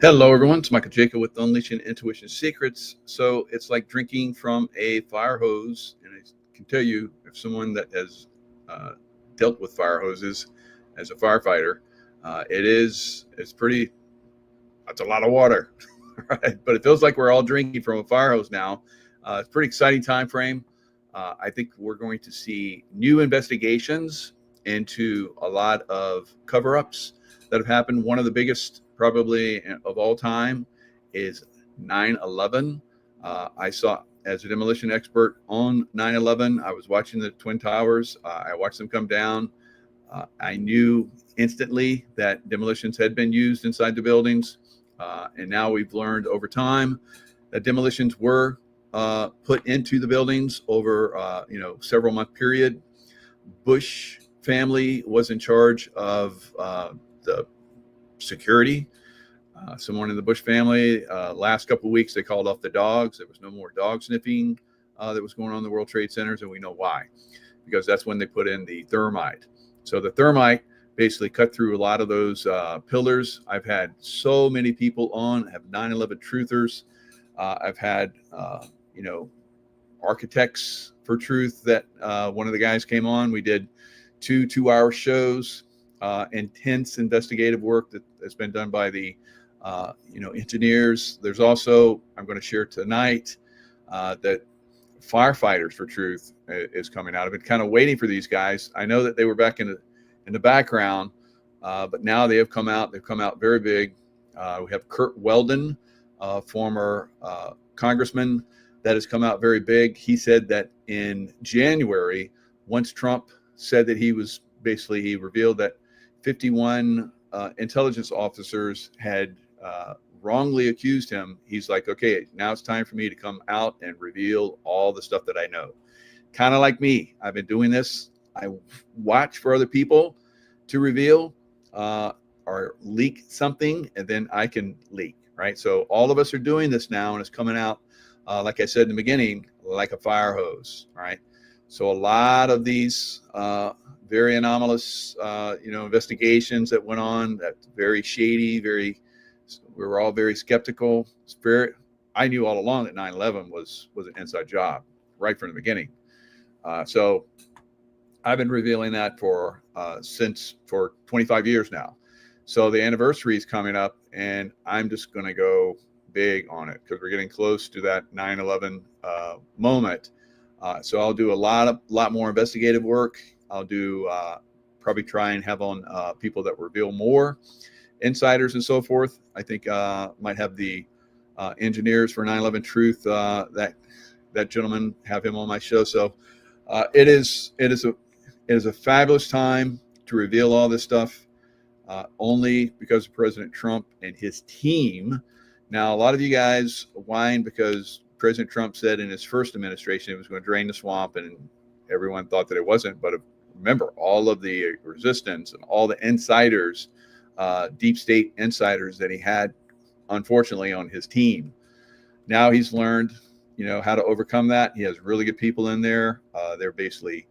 Hello, everyone. It's Michael Jaco with Unleashing Intuition Secrets. So it's like drinking from a fire hose, and I can tell you, if someone that has uh, dealt with fire hoses as a firefighter, it's pretty. It's a lot of water, right? But it feels like we're all drinking from a fire hose now. It's a pretty exciting time frame. I think we're going to see new investigations into a lot of cover-ups that have happened. One of the biggest, probably of all time, is 9/11. I saw, as a demolition expert on 9/11, I was watching the Twin Towers. I watched them come down. I knew instantly that demolitions had been used inside the buildings. And now we've learned over time that demolitions were put into the buildings over several month period. Bush family was in charge of the security. Someone in the Bush family, last couple of weeks, they called off the dogs. There was no more dog sniffing that was going on in the World Trade Centers, and we know why, because that's when they put in the thermite. So the thermite basically cut through a lot of those pillars. I've had so many people on, have 9/11 truthers. I've had, architects for truth that one of the guys came on. We did two-hour shows, intense investigative work that's been done by the, engineers. There's also, I'm going to share tonight that firefighters for truth is coming out. I've been kind of waiting for these guys. I know that they were back in the background, but now they have come out. They've come out very big. We have Kurt Weldon, former congressman, that has come out very big. He said that in January, once Trump said that he revealed that 51 intelligence officers had wrongly accused him. He's like, okay, now it's time for me to come out and reveal all the stuff that I know. Kind of like me. I've been doing this. I watch for other people to reveal or leak something, and then I can leak, right? So all of us are doing this now, and it's coming out, like I said in the beginning, like a fire hose, right? So a lot of these very anomalous, investigations that went on, that's very shady, we were all very skeptical. I knew all along that 9/11 was an inside job right from the beginning. So I've been revealing that for 25 years now. So the anniversary is coming up, and I'm just going to go big on it because we're getting close to that 9/11 moment. So I'll do a lot more investigative work. I'll do probably try and have on people that reveal more insiders and so forth. I think might have the engineers for 9/11 Truth. That gentleman, have him on my show. So it is a fabulous time to reveal all this stuff. Only because of President Trump and his team. Now, a lot of you guys whine because President Trump said in his first administration it was going to drain the swamp, and everyone thought that it wasn't. But remember, all of the resistance and all the insiders, deep state insiders that he had, unfortunately, on his team. Now he's learned, how to overcome that. He has really good people in there. They're basically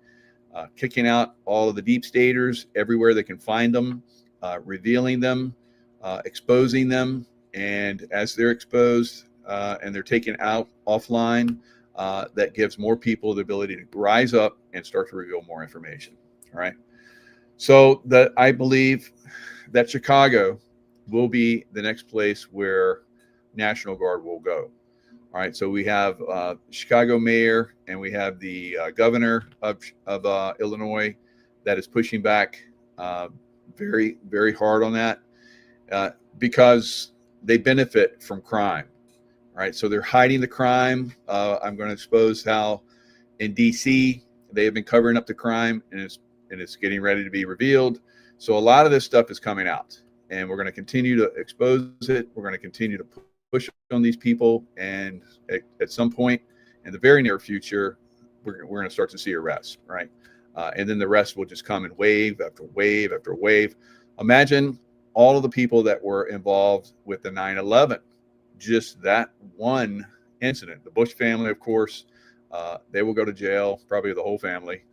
kicking out all of the deep staters everywhere they can find them, revealing them, exposing them. And as they're exposed and they're taken out offline, that gives more people the ability to rise up and start to reveal more information. All right. So I believe that Chicago will be the next place where National Guard will go. All right. So we have Chicago mayor, and we have the governor of Illinois that is pushing back very, very hard on that because they benefit from crime. Right. So they're hiding the crime. I'm going to expose how in D.C. they have been covering up the crime, and it's getting ready to be revealed. So a lot of this stuff is coming out, and we're going to continue to expose it. We're going to continue to push on these people, and at some point in the very near future, we're going to start to see arrests, right? And then the rest will just come in wave after wave after wave. Imagine all of the people that were involved with the 9/11, just that one incident. The Bush family, of course, they will go to jail, probably the whole family,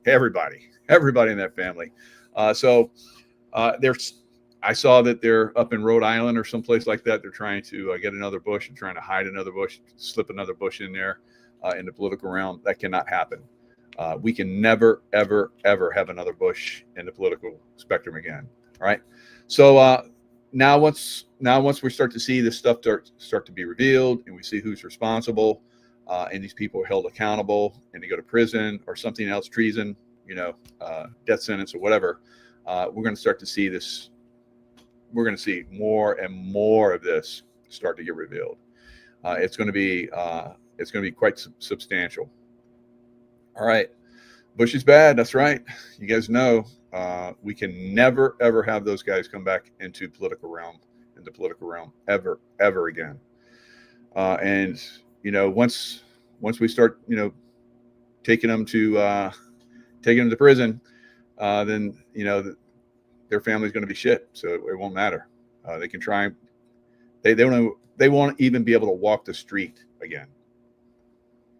everybody in that family. So there's, I saw that they're up in Rhode Island or someplace like that. They're trying to get another bush and trying to hide another bush, slip another bush in there in the political realm. That cannot happen. We can never, ever, ever have another Bush in the political spectrum again. All right. So now once we start to see this stuff start to be revealed, and we see who's responsible, and these people are held accountable, and they go to prison or something else, treason, death sentence or whatever, we're going to start to see this. We're going to see more and more of this start to get revealed. It's going to be quite substantial. All right. Bush is bad. That's right. You guys know we can never, ever have those guys come back into the political realm ever, ever again. And, once we start, taking them to prison, then, their family's going to be shit. So it won't matter. They can try. They won't even be able to walk the street again.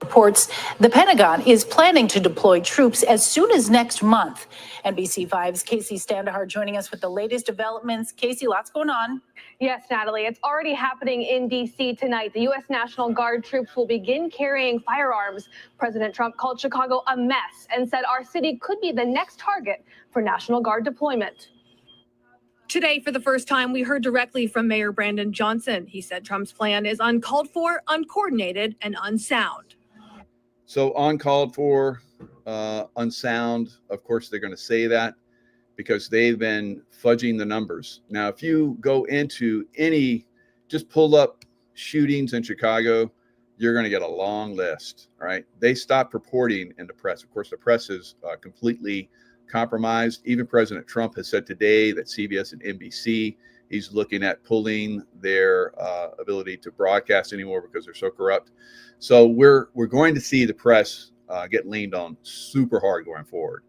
Reports the Pentagon is planning to deploy troops as soon as next month. NBC5's Casey Standahar joining us with the latest developments. Casey, lots going on. Yes, Natalie, it's already happening in D.C. tonight. The U.S. National Guard troops will begin carrying firearms. President Trump called Chicago a mess and said our city could be the next target for National Guard deployment. Today, for the first time, we heard directly from Mayor Brandon Johnson. He said Trump's plan is uncalled for, uncoordinated, and unsound. So uncalled for, unsound, of course, they're going to say that because they've been fudging the numbers. Now, if you go into just pull up shootings in Chicago, you're going to get a long list, right? They stopped reporting in the press. Of course, the press is completely compromised. Even President Trump has said today that CBS and NBC, he's looking at pulling their ability to broadcast anymore because they're so corrupt. So we're going to see the press get leaned on super hard going forward.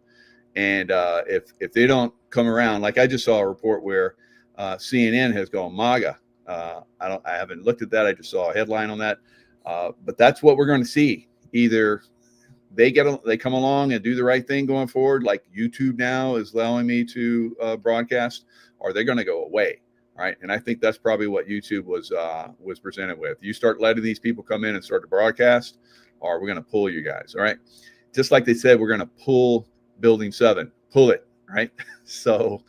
And if they don't come around, like I just saw a report where CNN has gone MAGA. I haven't looked at that. I just saw a headline on that. But that's what we're going to see. Either they come along and do the right thing going forward, like YouTube now is allowing me to broadcast, or they're going to go away. Right. And I think that's probably what YouTube was presented with. You start letting these people come in and start to broadcast, or we're going to pull you guys. All right. Just like they said, we're going to pull Building 7, pull it. Right. So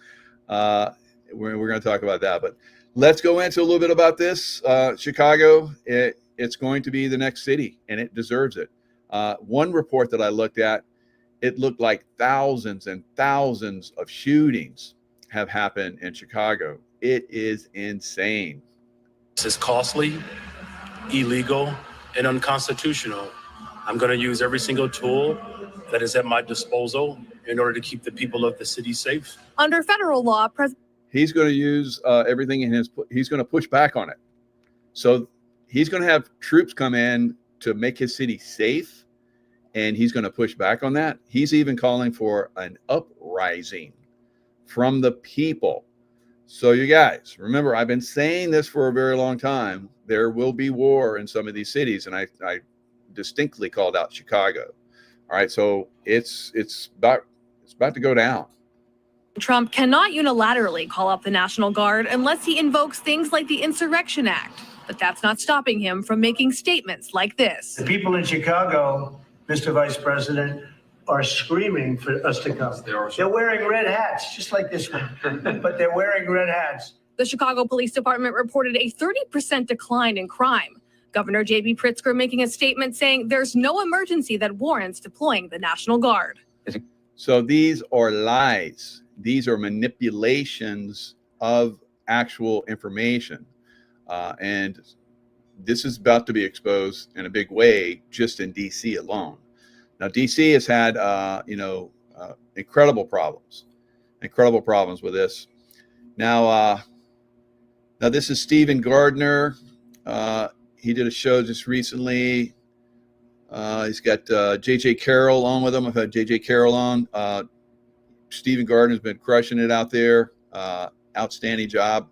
we're going to talk about that. But let's go into a little bit about this. Chicago, it's going to be the next city, and it deserves it. One report that I looked at, it looked like thousands and thousands of shootings have happened in Chicago. It is insane. This is costly, illegal, and unconstitutional. I'm going to use every single tool that is at my disposal in order to keep the people of the city safe. Under federal law, he's going to use everything in he's going to push back on it. So he's going to have troops come in to make his city safe, and he's going to push back on that. He's even calling for an uprising from the people. So you guys, remember, I've been saying this for a very long time. There will be war in some of these cities, and I distinctly called out Chicago. All right, so it's about to go down. Trump cannot unilaterally call up the National Guard unless he invokes things like the Insurrection Act. But that's not stopping him from making statements like this. The people in Chicago, Mr. Vice President, are screaming for us to come. They're wearing red hats, just like this one, but they're wearing red hats. The Chicago Police Department reported a 30% decline in crime. Governor J.B. Pritzker making a statement saying there's no emergency that warrants deploying the National Guard. So these are lies. These are manipulations of actual information. And this is about to be exposed in a big way just in D.C. alone. Now, D.C. has had, incredible problems with this. Now this is Stephen Gardner. He did a show just recently. He's got J.J. Carroll on with him. I've had J.J. Carroll on. Stephen Gardner's been crushing it out there. Outstanding job.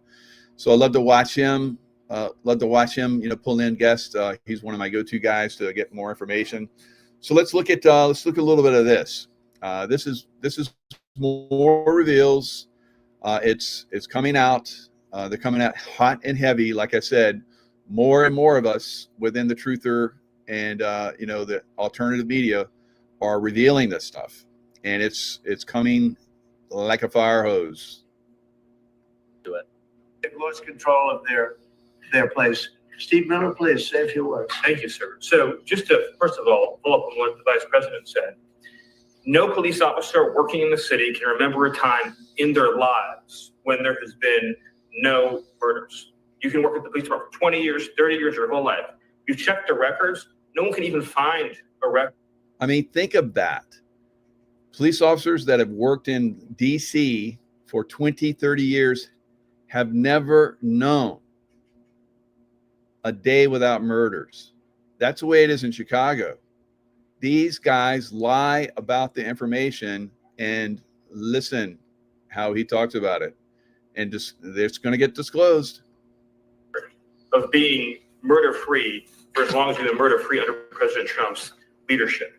So I love to watch him. Pull in guests. He's one of my go-to guys to get more information. So let's look at a little bit of this. This is more reveals It's coming out. They're coming out hot and heavy. Like I said, more and more of us within the truther and the alternative media are revealing this stuff, and it's coming like a fire hose. Do it. They've lost control of their place. Steve Miller, please say a few words. Thank you, sir. So just to, first of all, follow up on what the Vice President said. No police officer working in the city can remember a time in their lives when there has been no murders. You can work at the police department for 20 years, 30 years, your whole life. You check the records, no one can even find a record. I mean, think of that. Police officers that have worked in DC for 20, 30 years have never known a day without murders. That's the way it is in Chicago. These guys lie about the information, and listen how he talks about it. And just, it's going to get disclosed. Of being murder-free for as long as we've been murder-free under President Trump's leadership.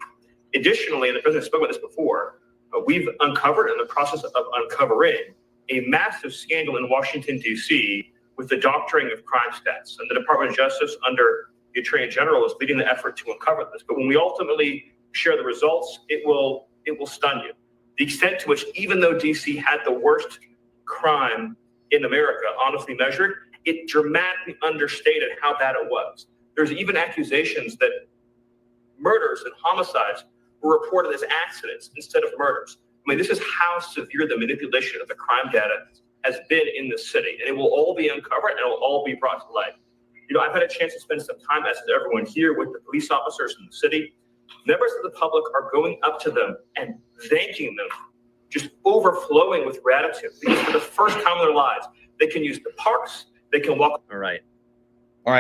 Additionally, and the President spoke about this before, we've uncovered, in the process of uncovering, a massive scandal in Washington, D.C. with the doctoring of crime stats. And the Department of Justice under the Attorney General is leading the effort to uncover this. But when we ultimately share the results, it will stun you. The extent to which, even though D.C. had the worst crime in America, honestly measured, it dramatically understated how bad it was. There's even accusations that murders and homicides were reported as accidents instead of murders. I mean, this is how severe the manipulation of the crime data has been in the city, and it will all be uncovered and it will all be brought to light. I've had a chance to spend some time, as everyone here, with the police officers in the city. Members of the public are going up to them and thanking them, just overflowing with gratitude, because for the first time in their lives, they can use the parks, they can walk. All right.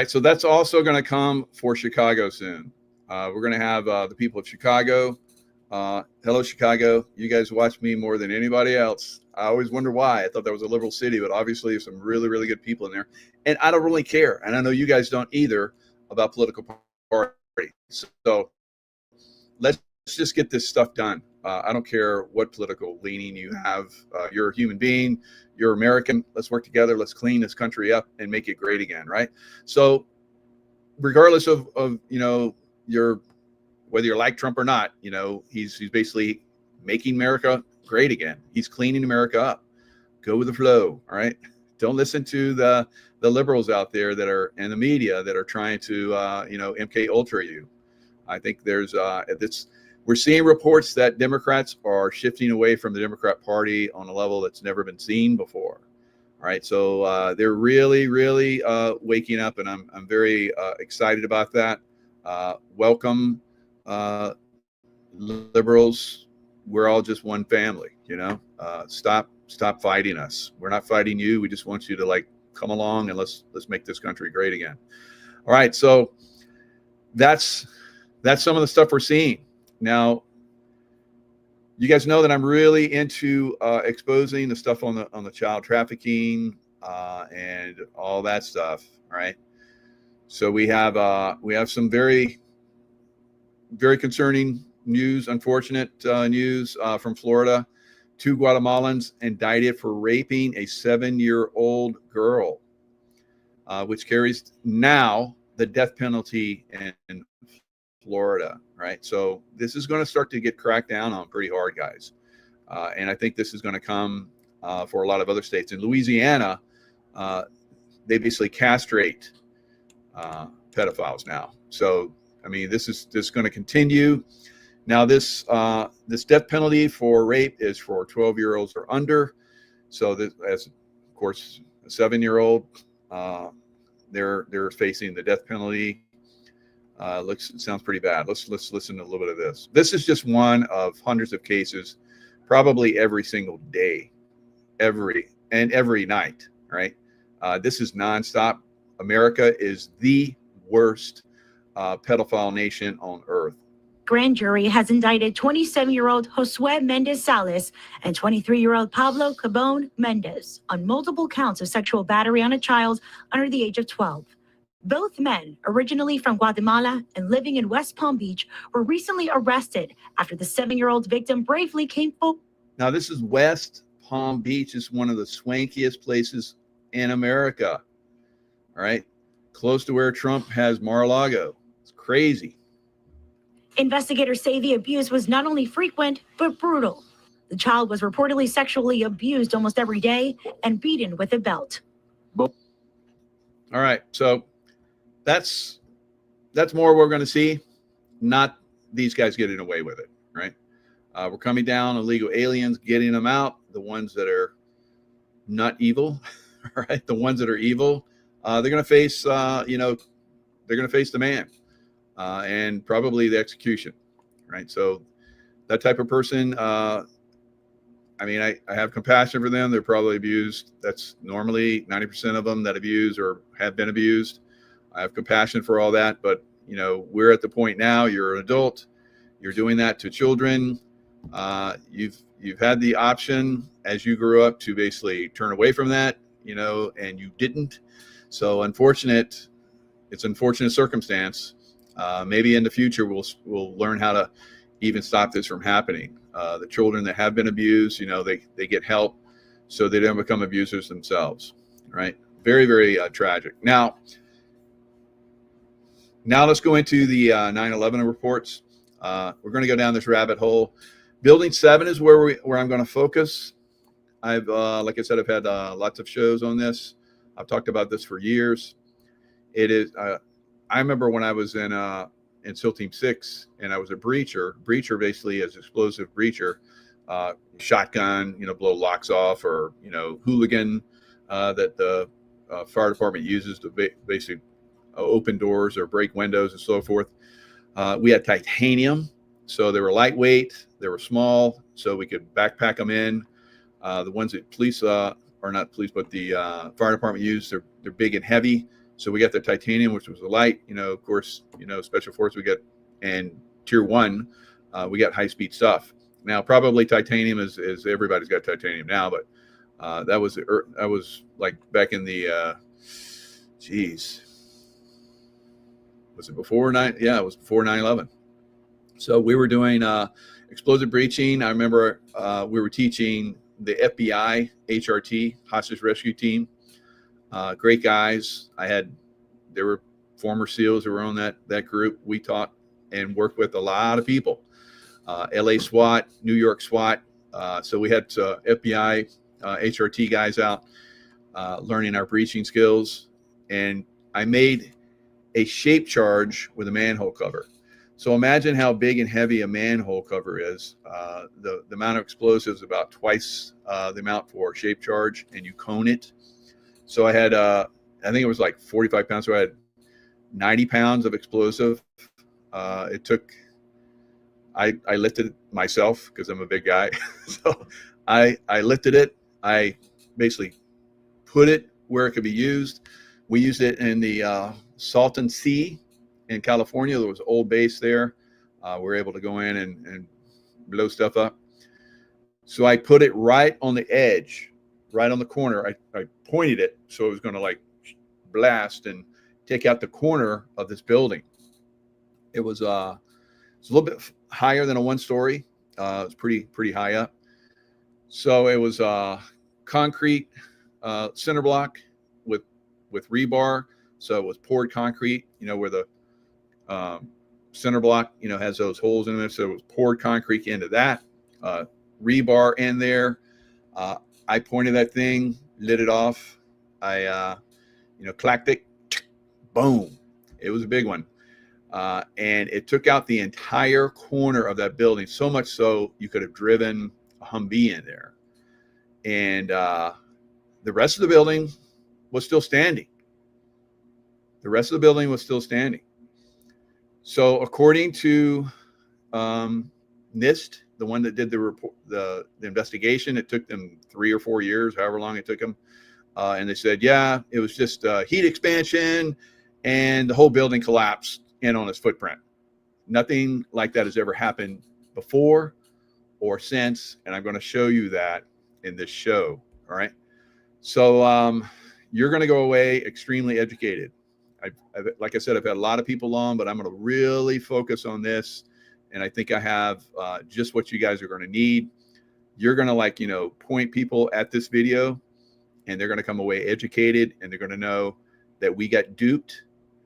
So that's also going to come for Chicago soon. We're going to have the people of Chicago. Hello, Chicago. You guys watch me more than anybody else. I always wonder why. I thought that was a liberal city, but obviously there's some really, really good people in there. And I don't really care. And I know you guys don't either about political parties. So let's just get this stuff done. I don't care what political leaning you have. You're a human being. You're American. Let's work together. Let's clean this country up and make it great again, right? So regardless of your whether you like Trump or not, he's basically making America great again. He's cleaning America up. Go with the flow, all right? Don't listen to the liberals out there that are in the media that are trying to MK Ultra you. I think we're seeing reports that Democrats are shifting away from the Democrat Party on a level that's never been seen before. All right, so they're really, really waking up, and I'm very excited about that. Welcome, liberals. We're all just one family. Stop fighting us. We're not fighting you. We just want you to come along and let's make this country great again. All right, so that's some of the stuff we're seeing. Now, you guys know that I'm really into exposing the stuff on the child trafficking and all that stuff. All right. So we have some very, very concerning news, unfortunate news from Florida. 2 Guatemalans indicted for raping a 7-year-old girl, which carries now the death penalty in Florida, right? So this is going to start to get cracked down on pretty hard, guys. And I think this is going to come for a lot of other states. In Louisiana, they basically castrate pedophiles now. So, I mean, this is going to continue. Now, this death penalty for rape is for 12-year-olds or under. So, as of course, a 7-year-old, they're facing the death penalty. It sounds pretty bad. Let's listen to a little bit of this. This is just one of hundreds of cases, probably every single day, every night. Right? This is nonstop. America is the worst pedophile nation on earth. Grand jury has indicted 27-year-old Josue Mendez-Salas and 23-year-old Pablo Cabon Mendez on multiple counts of sexual battery on a child under the age of 12. Both men, originally from Guatemala and living in West Palm Beach, were recently arrested after the 7-year-old victim bravely came forward. Now, this is West Palm Beach is one of the swankiest places in America. All right. Close to where Trump has Mar-a-Lago. It's crazy. Investigators say the abuse was not only frequent, but brutal. The child was reportedly sexually abused almost every day and beaten with a belt. All right. So that's more we're going to see. Not these guys getting away with it, right? We're coming down illegal aliens, getting them out. The ones that are not evil, right? The ones that are evil, they're going to face, they're going to face the man and probably the execution, right? So that type of person, I have compassion for them. They're probably abused. That's normally 90% of them that abuse or have been abused. I have compassion for all that, but we're at the point now. You're an adult. You're doing that to children. You've had the option as you grew up to basically turn away from that, and you didn't. So it's unfortunate circumstance. Maybe in the future we'll learn how to even stop this from happening. The children that have been abused, they get help so they don't become abusers themselves, right? Very, very tragic. Now let's go into the 9/11 reports. We're going to go down this rabbit hole. Building 7 is where I'm going to focus. I've, like I said, I've had lots of shows on this. I've talked about this for years. It is. I remember when I was in SEAL Team 6 and I was a breacher. Breacher basically is explosive breacher, shotgun, blow locks off, or hooligan that the fire department uses to basically open doors or break windows and so forth. We had titanium, so they were lightweight, they were small, so we could backpack them in. The ones that police, or not police, but the fire department used, they're big and heavy. So we got the titanium, which was a light. Of course, Special Force we get, and Tier 1, we got high speed stuff. Now, probably titanium is everybody's got titanium now, but that was like back in the was it before 9? Yeah, it was before 9/11. So we were doing explosive breaching. I remember we were teaching the FBI HRT, hostage rescue team. Great guys. There were former SEALs who were on that group. We taught and worked with a lot of people. LA SWAT, New York SWAT. So we had FBI HRT guys out learning our breaching skills. And I made a shape charge with a manhole cover. So imagine how big and heavy a manhole cover is. The amount of explosives about twice the amount for a shape charge, and you cone it. So I had, I think it was like 45 pounds. So I had 90 pounds of explosive. I lifted it myself because I'm a big guy. So I lifted it. I basically put it where it could be used. We used it in the Salton Sea in California. There was an old base there. We were able to go in and blow stuff up. So I put it right on the edge, right on the corner. I pointed it so it was going to like blast and take out the corner of this building. It was it's a little bit higher than a one-story. It was pretty high up. So it was concrete center block with rebar. So it was poured concrete, where the center block, has those holes in it. So it was poured concrete into that, rebar in there. I pointed that thing, lit it off. I, clacked it, boom. It was a big one. And it took out the entire corner of that building, so much so you could have driven a Humvee in there. And the rest of the building was still standing. So according to NIST, the one that did the report, the investigation, it took them 3 or 4 years, however long it took them. And they said, yeah, it was just heat expansion and the whole building collapsed in on its footprint. Nothing like that has ever happened before or since. And I'm going to show you that in this show. All right. So you're going to go away extremely educated. Like I said, I've had a lot of people on, but I'm going to really focus on this. And I think I have just what you guys are going to need. you're going to, like, you know, point people at this video, and they're going to come away educated, and they're going to know that we got duped,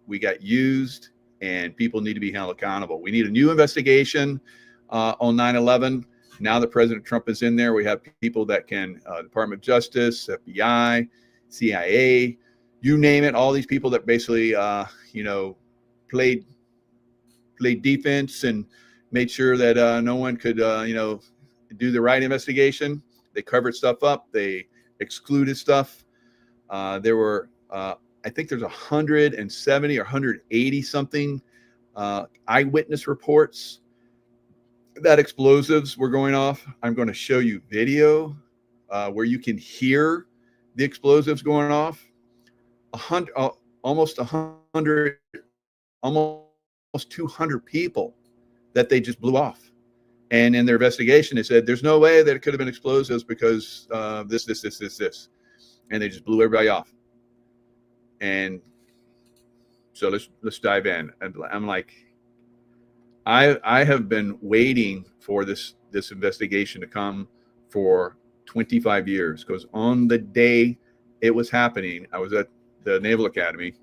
we got used, and people need to be held accountable. We need a new investigation on 9/11. Now that President Trump is in there, we have people that can, Department of Justice, FBI, CIA, you name it, all these people that basically, you know, played defense and made sure that no one could, you know, do the right investigation. They covered stuff up. They excluded stuff. There were, I think there's 170 or 180 something eyewitness reports that explosives were going off. I'm going to show you video where you can hear the explosives going off. Almost 200 people that they just blew off. And in their investigation, they said there's no way that it could have been explosives because this. And they just blew everybody off. And so let's dive in. And I'm like, I have been waiting for this investigation to come for 25 years, because on the day it was happening, I was at the Naval Academy,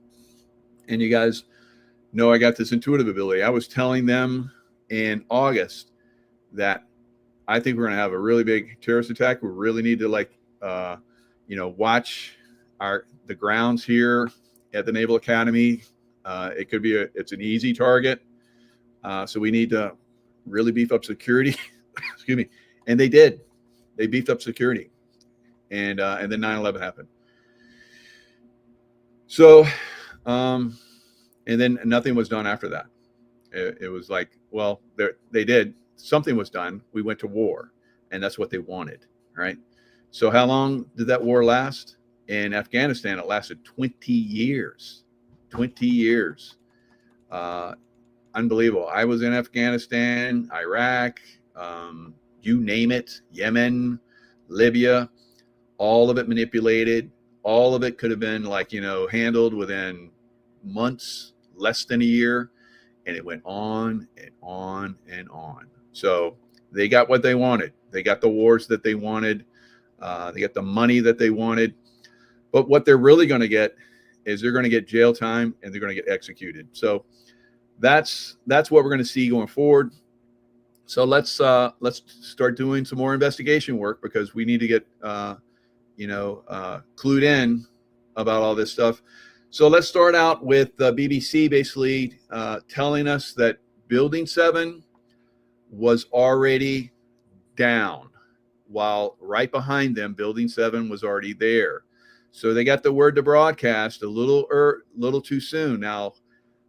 and you guys know I got this intuitive ability. I was telling them in August that I think we're going to have a really big terrorist attack. We really need to, like, you know, watch the grounds here at the Naval Academy. It could be it's an easy target. So we need to really beef up security. Excuse me. And they did. They beefed up security. And then 9/11 happened. So, and then nothing was done after that. It was like, well, they did. Something was done. We went to war, and that's what they wanted, right? So how long did that war last? In Afghanistan, it lasted 20 years. 20 years. Unbelievable. I was in Afghanistan, Iraq, you name it, Yemen, Libya, all of it manipulated. All of it could have been, like, you know, handled within months, less than a year. And it went on and on and on. So they got what they wanted. They got the wars that they wanted. They got the money that they wanted. But what they're really going to get is they're going to get jail time, and they're going to get executed. So that's what we're going to see going forward. So let's start doing some more investigation work, because we need to get clued in about all this stuff. So let's start out with the BBC basically telling us that Building 7 was already down, while right behind them, Building 7 was already there. So they got the word to broadcast a little too soon. Now,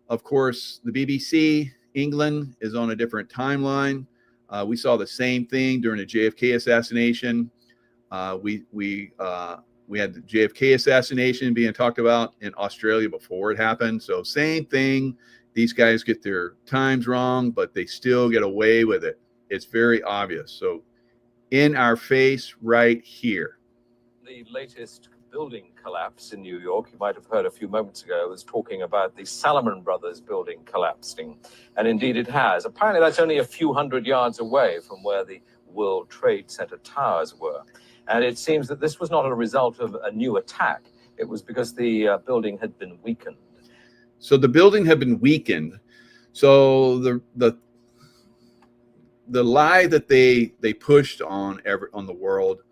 of course, the BBC England is on a different timeline. We saw the same thing during the JFK assassination. We had the JFK assassination being talked about in Australia before it happened. So same thing. These guys get their times wrong, but they still get away with it. It's very obvious. So in our face right here. The latest building collapse in New York, you might have heard a few moments ago, was talking about the Salomon Brothers building collapsing. And indeed it has. Apparently that's only a few hundred yards away from where the World Trade Center towers were. And it seems that this was not a result of a new attack. It was because the building had been weakened. So the building had been weakened. So the lie that they pushed on the world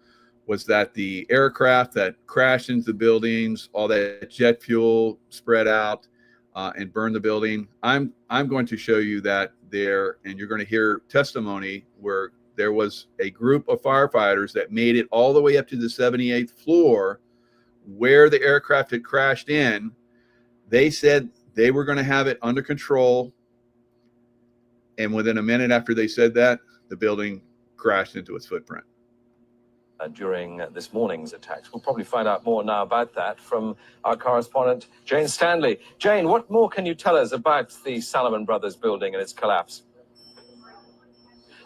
was that the aircraft that crashed into the buildings, all that jet fuel spread out and burned the building. I'm going to show you that there, and you're going to hear testimony where there was a group of firefighters that made it all the way up to the 78th floor where the aircraft had crashed in. They said they were going to have it under control. And within a minute after they said that, the building crashed into its footprint. During this morning's attacks. We'll probably find out more now about that from our correspondent, Jane Stanley. Jane, what more can you tell us about the Salomon Brothers building and its collapse?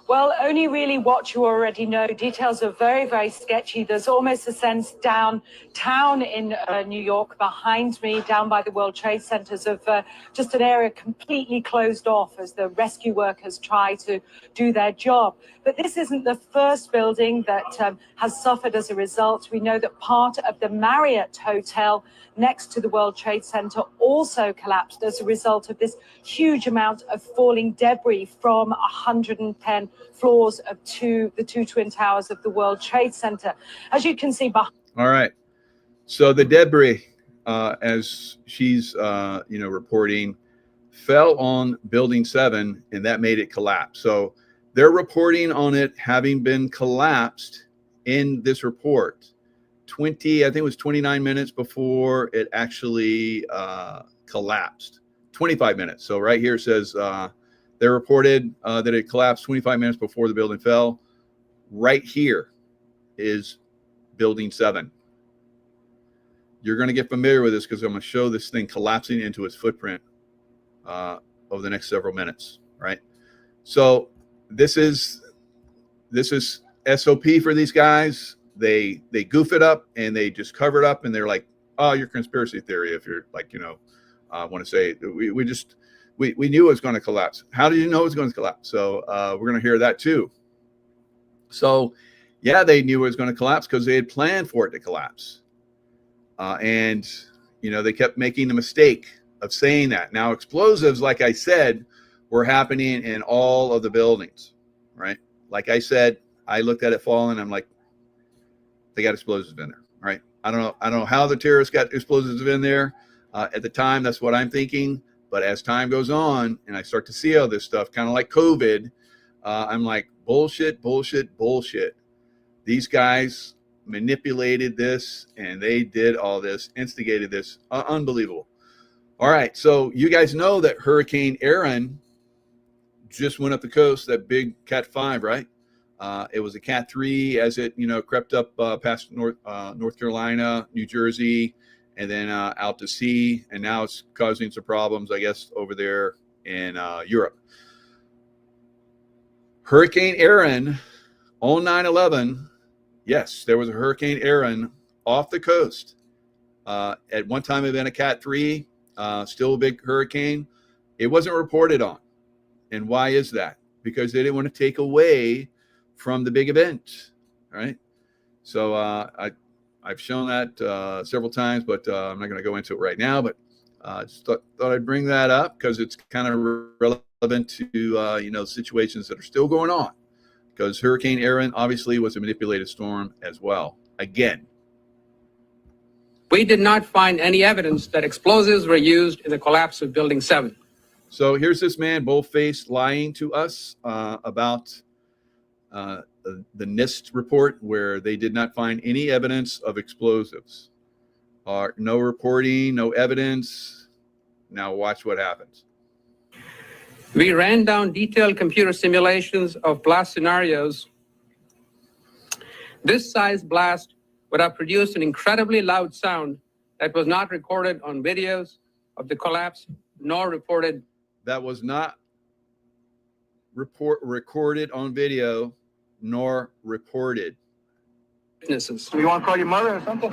Well, only really what you already know. Details are very, very sketchy. There's almost a sense downtown in New York behind me, down by the World Trade Centers, of just an area completely closed off as the rescue workers try to do their job. But this isn't the first building that has suffered as a result. We know that part of the Marriott Hotel next to the World Trade Center also collapsed as a result of this huge amount of falling debris from 110 floors of the two twin towers of the World Trade Center. As you can see behind. All right. So the debris, as she's reporting, fell on Building 7, and that made it collapse. So they're reporting on it having been collapsed in this report. I think it was 29 minutes before it actually collapsed. 25 minutes. So right here it says they reported that it collapsed 25 minutes before the building fell. Right here is Building 7. You're going to get familiar with this because I'm going to show this thing collapsing into its footprint over the next several minutes, right? So this is SOP for these guys. They goof it up and they just cover it up, and they're like, oh, your conspiracy theory. If you're like, I want to say we knew it was going to collapse. How did you know it was going to collapse? So we're going to hear that too. So yeah, they knew it was going to collapse because they had planned for it to collapse. And they kept making the mistake of saying that. Now, explosives, like I said, were happening in all of the buildings, right? Like I said, I looked at it falling. I'm like, they got explosives in there, right? I don't know how the terrorists got explosives in there. At the time, that's what I'm thinking. But as time goes on and I start to see all this stuff, kind of like COVID, I'm like, bullshit, bullshit, bullshit. These guys manipulated this and they did all this, instigated this. Unbelievable. All right. So you guys know that Hurricane Aaron just went up the coast, that big Cat 5, right? It was a Cat 3 as it, crept up past North Carolina, New Jersey, and then out to sea. And now it's causing some problems, I guess, over there in Europe. Hurricane Aaron on 9/11. Yes, there was a Hurricane Aaron off the coast. At one time, it had been a Cat 3, still a big hurricane. It wasn't reported on. And why is that? Because they didn't want to take away from the big event, right? So I've shown that several times, but I'm not going to go into it right now. But just thought I'd bring that up because it's kind of relevant to situations that are still going on. Because Hurricane Aaron obviously was a manipulated storm as well. Again, we did not find any evidence that explosives were used in the collapse of Building 7. So here's this man, bold-faced, lying to us about the NIST report where they did not find any evidence of explosives. No reporting, no evidence. Now watch what happens. We ran down detailed computer simulations of blast scenarios. This size blast would have produced an incredibly loud sound that was not recorded on videos of the collapse, nor reported. That was not recorded on video, nor reported. Witnesses. So you want to call your mother or something?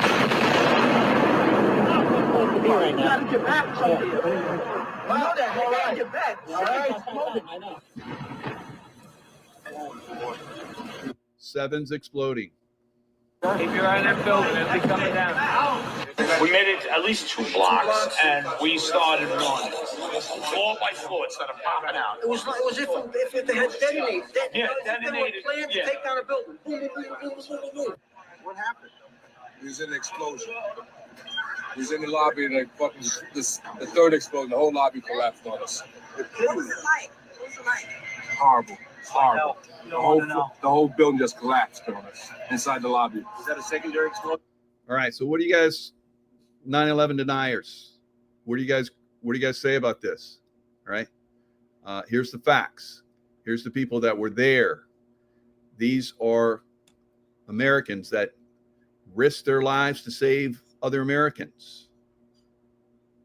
Seven's exploding. If you're in that building, it'll be coming down. We made it at least 2 blocks, and we started running. Floor by floor, instead of popping out. It was if they had detonated. Yeah, detonated. They were planned to take down a building. Boom, boom, boom, boom, boom, boom, boom. What happened? It was an explosion. He was in the lobby, and the third explosion, the whole lobby collapsed on us. What was it like? Horrible. Horrible. The whole building just collapsed on us inside the lobby. Was that a secondary explosion? All right. So what do you guys, 9/11 deniers? What do you guys say about this? All right. Here's the facts. Here's the people that were there. These are Americans that risked their lives to save other Americans.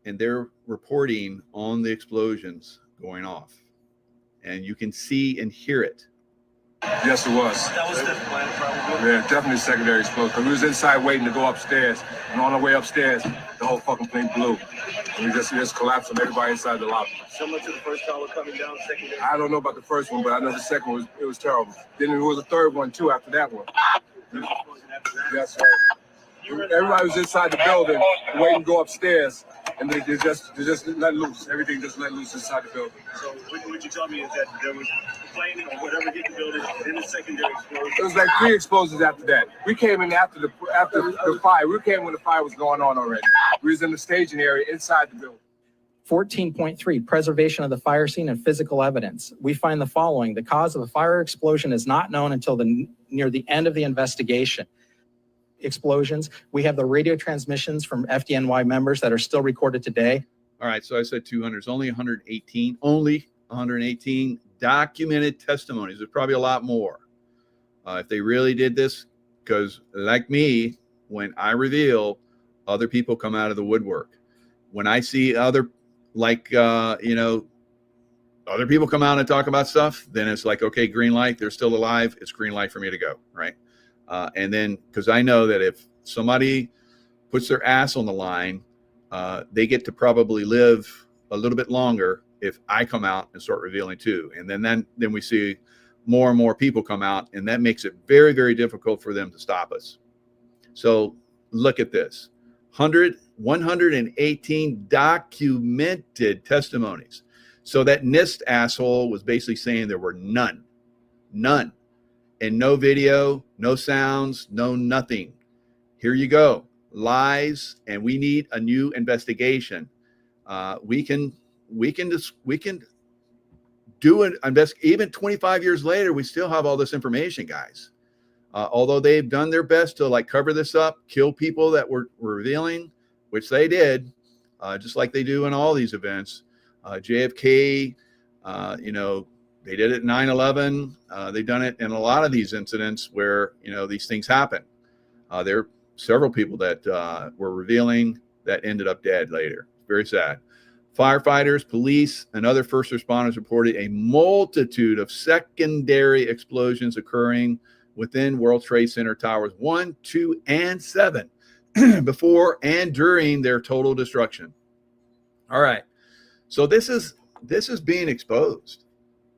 And they're reporting on the explosions going off. And you can see and hear it. Yes, it was. That was the plan, probably. Yeah, definitely secondary explosion. 'Cause we was inside waiting to go upstairs, and on our way upstairs, the whole fucking thing blew. And we just collapsed on everybody inside the lobby. Similar to the first tower coming down, secondary. I don't know about the first one, but I know the second one was terrible. Then there was a third one too after that one. Yes, sir. Everybody was inside the building waiting to go upstairs, and they just let loose. Everything just let loose inside the building. So what you told me is that there was a plane or whatever hit the building, then the secondary explosion. It was like 3 explosions after that. We came in after the fire. We came when the fire was going on already. We was in the staging area inside the building. 14.3, preservation of the fire scene and physical evidence. We find the following: the cause of a fire explosion is not known until near the end of the investigation. Explosions. We have the radio transmissions from FDNY members that are still recorded today. All right, so I said 200. It's only 118 documented testimonies. There's probably a lot more. If they really did this, because like me, when I reveal, other people come out of the woodwork. When I see other, other people come out and talk about stuff, then it's like, okay, green light, they're still alive. It's green light for me to go, right? And then, because I know that if somebody puts their ass on the line, they get to probably live a little bit longer if I come out and start revealing too. And then we see more and more people come out, and that makes it very, very difficult for them to stop us. So look at this. 118 documented testimonies. So that NIST asshole was basically saying there were none. And no video, no sounds, no nothing. Here you go. Lies, and we need a new investigation. We can do an even 25 years later, we still have all this information, guys. Although they've done their best to cover this up, kill people that were revealing, which they did, just like they do in all these events. JFK, they did it in 9/11. They've done it in a lot of these incidents where, these things happen. There are several people that were revealing that ended up dead later. Very sad. Firefighters, police, and other first responders reported a multitude of secondary explosions occurring within World Trade Center Towers 1, 2, and 7 before and during their total destruction. All right. So this is being exposed.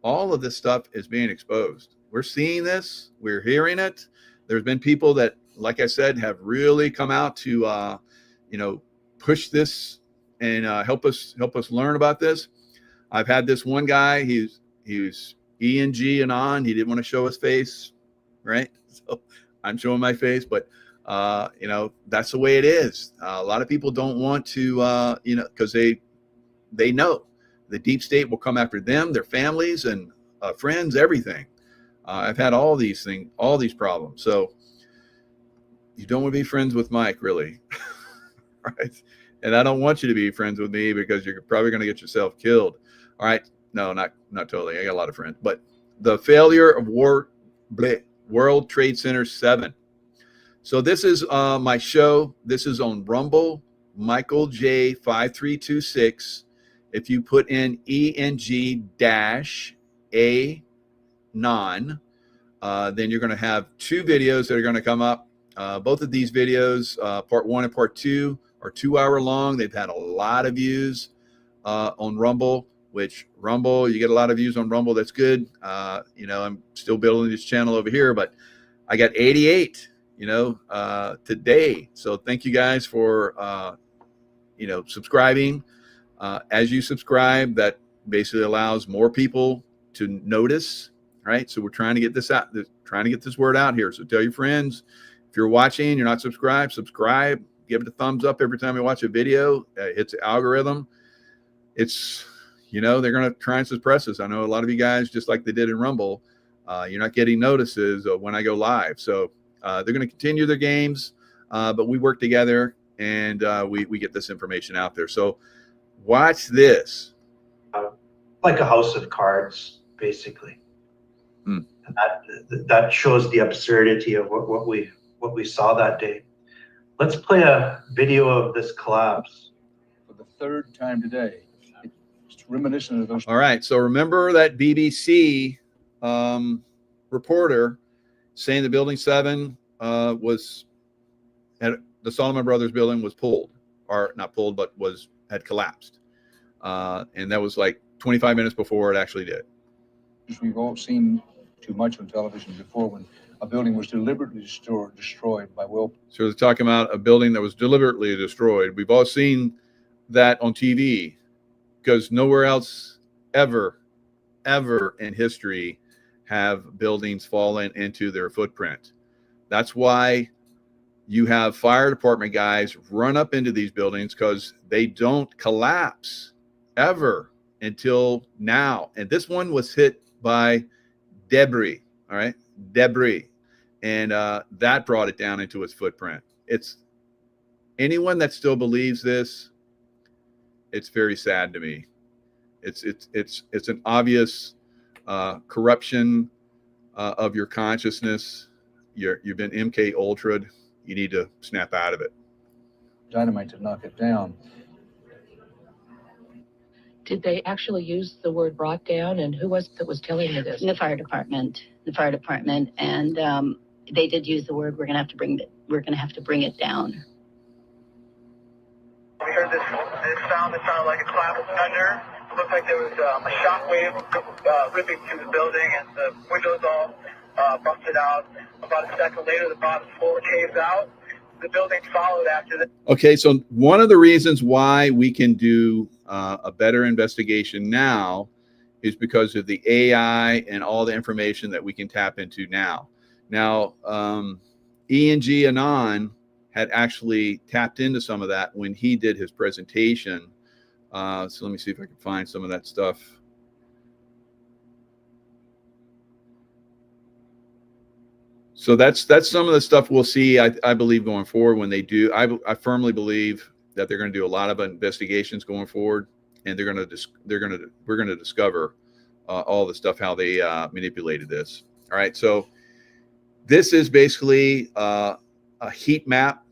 All of this stuff is being exposed. We're seeing this. We're hearing it. There's been people that, like I said, have really come out to, push this and help us learn about this. I've had this one guy. He was ENG and on. He didn't want to show his face, right? So I'm showing my face, but that's the way it is. A lot of people don't want to, because they know the deep state will come after them, their families, and friends, everything. I've had all these things, all these problems. So you don't want to be friends with Mike, really, right? And I don't want you to be friends with me because you're probably going to get yourself killed. All right. No, not totally. I got a lot of friends. But the failure of World Trade Center 7. So this is my show. This is on Rumble, Michael J 5326. If you put in ENG-A-non, then you're going to have 2 videos that are going to come up. Both of these videos, part 1 and part 2, are 2 hour long. They've had a lot of views on Rumble, which Rumble, you get a lot of views on Rumble. That's good. I'm still building this channel over here, but I got 88, today. So thank you guys for, subscribing. As you subscribe, that basically allows more people to notice, right? So we're trying to get this out, trying to get this word out here. So tell your friends, if you're watching, you're not subscribed, subscribe, give it a thumbs up every time you watch a video. It hits the algorithm. It's, they're going to try and suppress us. I know a lot of you guys, just like they did in Rumble, you're not getting notices when I go live. So they're going to continue their games, but we work together and we get this information out there. So watch this. Like a house of cards, basically. And that shows the absurdity of what we saw that day. Let's play a video of this collapse. For the 3rd time today. It's reminiscent of those. All right. So remember that BBC reporter saying the building 7 was at the Solomon Brothers building was pulled, or not pulled, but had collapsed. And that was like 25 minutes before it actually did. We've all seen too much on television before when a building was deliberately destroyed by will. So they're talking about a building that was deliberately destroyed. We've all seen that on TV, because nowhere else ever in history have buildings fallen into their footprint. That's why you have fire department guys run up into these buildings, because they don't collapse ever until now. And this one was hit by debris, all right? Debris. And that brought it down into its footprint. It's anyone that still believes this, it's very sad to me. It's an obvious corruption of your consciousness. You've been MK Ultra'd. You need to snap out of it. Dynamite to knock it down. Did they actually use the word brought down, and who was that was telling you this? The fire department, and they did use the word. We're going to have to bring it down. We heard this sound that sounded like a clap of thunder. It looked like there was a shock wave ripping through the building, and the windows all busted out. About a second later, the bottom floor caved out. The building followed after that. Okay, so one of the reasons why we can do a better investigation now is because of the AI and all the information that we can tap into now. Now, E&G Anon had actually tapped into some of that when he did his presentation. So let me see if I can find some of that stuff. So that's some of the stuff we'll see, I believe, going forward when they do. I firmly believe that they're going to do a lot of investigations going forward, and we're going to discover all the stuff, how they manipulated this. All right, so this is basically a heat map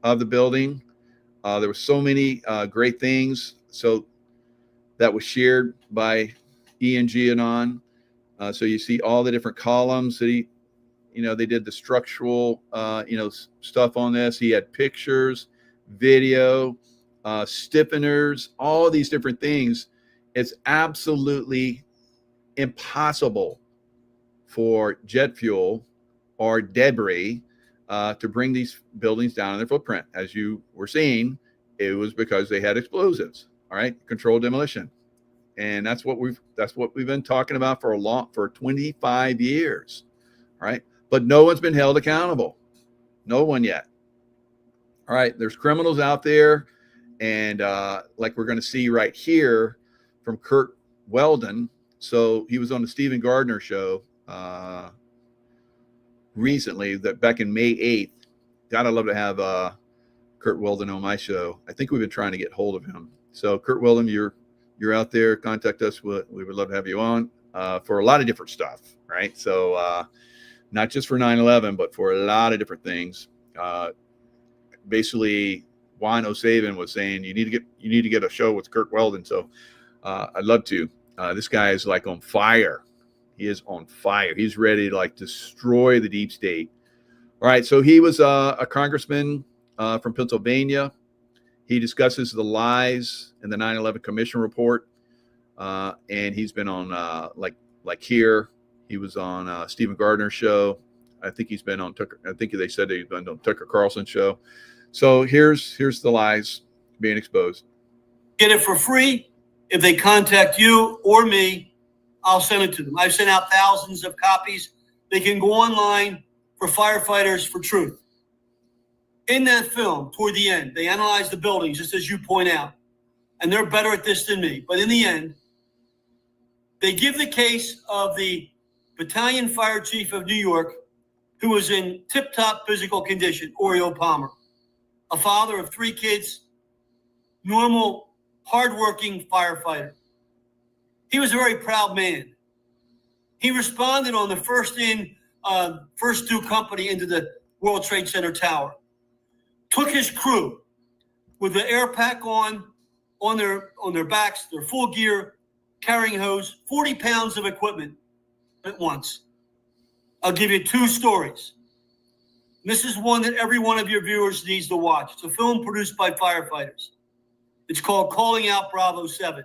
of the building. There were so many great things. So that was shared by E&G Anon. So you see all the different columns that they did the structural, stuff on this. He had pictures, video, stiffeners, all these different things. It's absolutely impossible for jet fuel or debris to bring these buildings down in their footprint. As you were seeing, it was because they had explosives. All right, controlled demolition, and that's what we've been talking about for 25 years. All right. But no one's been held accountable. No one yet. All right, there's criminals out there. And like we're going to see right here from Kurt Weldon. So he was on the Stephen Gardner show recently, that back in May 8th. God, I'd love to have Kurt Weldon on my show. I think we've been trying to get hold of him. So Kurt Weldon, you're out there. Contact us. We would love to have you on for a lot of different stuff, right? So not just for 9/11, but for a lot of different things. Basically, Juan O'Savin was saying you need to get a show with Kurt Weldon. So I'd love to. This guy is like on fire. He is on fire. He's ready to like destroy the deep state. All right. So he was a congressman from Pennsylvania. He discusses the lies in the 9/11 Commission report, and he's been on like here. He was on Stephen Gardner's show. I think he's been on Tucker. I think they said he's been on Tucker Carlson's show. So here's the lies being exposed. Get it for free. If they contact you or me, I'll send it to them. I've sent out thousands of copies. They can go online for Firefighters for Truth. In that film, toward the end, they analyze the buildings, just as you point out, and they're better at this than me. But in the end, they give the case of the Battalion Fire Chief of New York, who was in tip-top physical condition, Oriole Palmer, a father of 3 kids, normal, hardworking firefighter. He was a very proud man. He responded on the first due company into the World Trade Center tower, took his crew with the air pack on their backs, their full gear, carrying hose, 40 pounds of equipment at once. I'll give you two stories. This is one that every one of your viewers needs to watch. It's a film produced by firefighters. It's called Calling Out Bravo 7.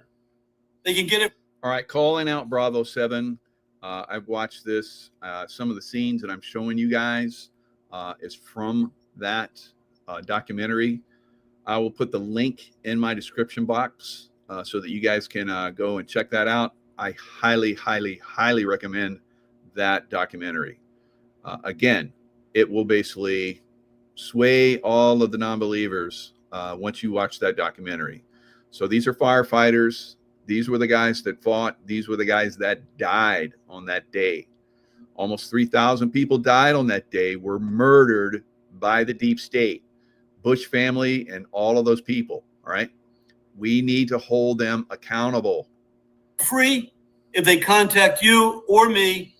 They can get it. All right, Calling Out Bravo 7. I've watched this. Some of the scenes that I'm showing you guys is from that documentary. I will put the link in my description box so that you guys can go and check that out. I highly, highly, highly recommend that documentary. Again, it will basically sway all of the non-believers once you watch that documentary. So these are firefighters. These were the guys that fought. These were the guys that died on that day. Almost 3,000 people died on that day, were murdered by the deep state, Bush family, and all of those people. All right. We need to hold them accountable. Free. If they contact you or me,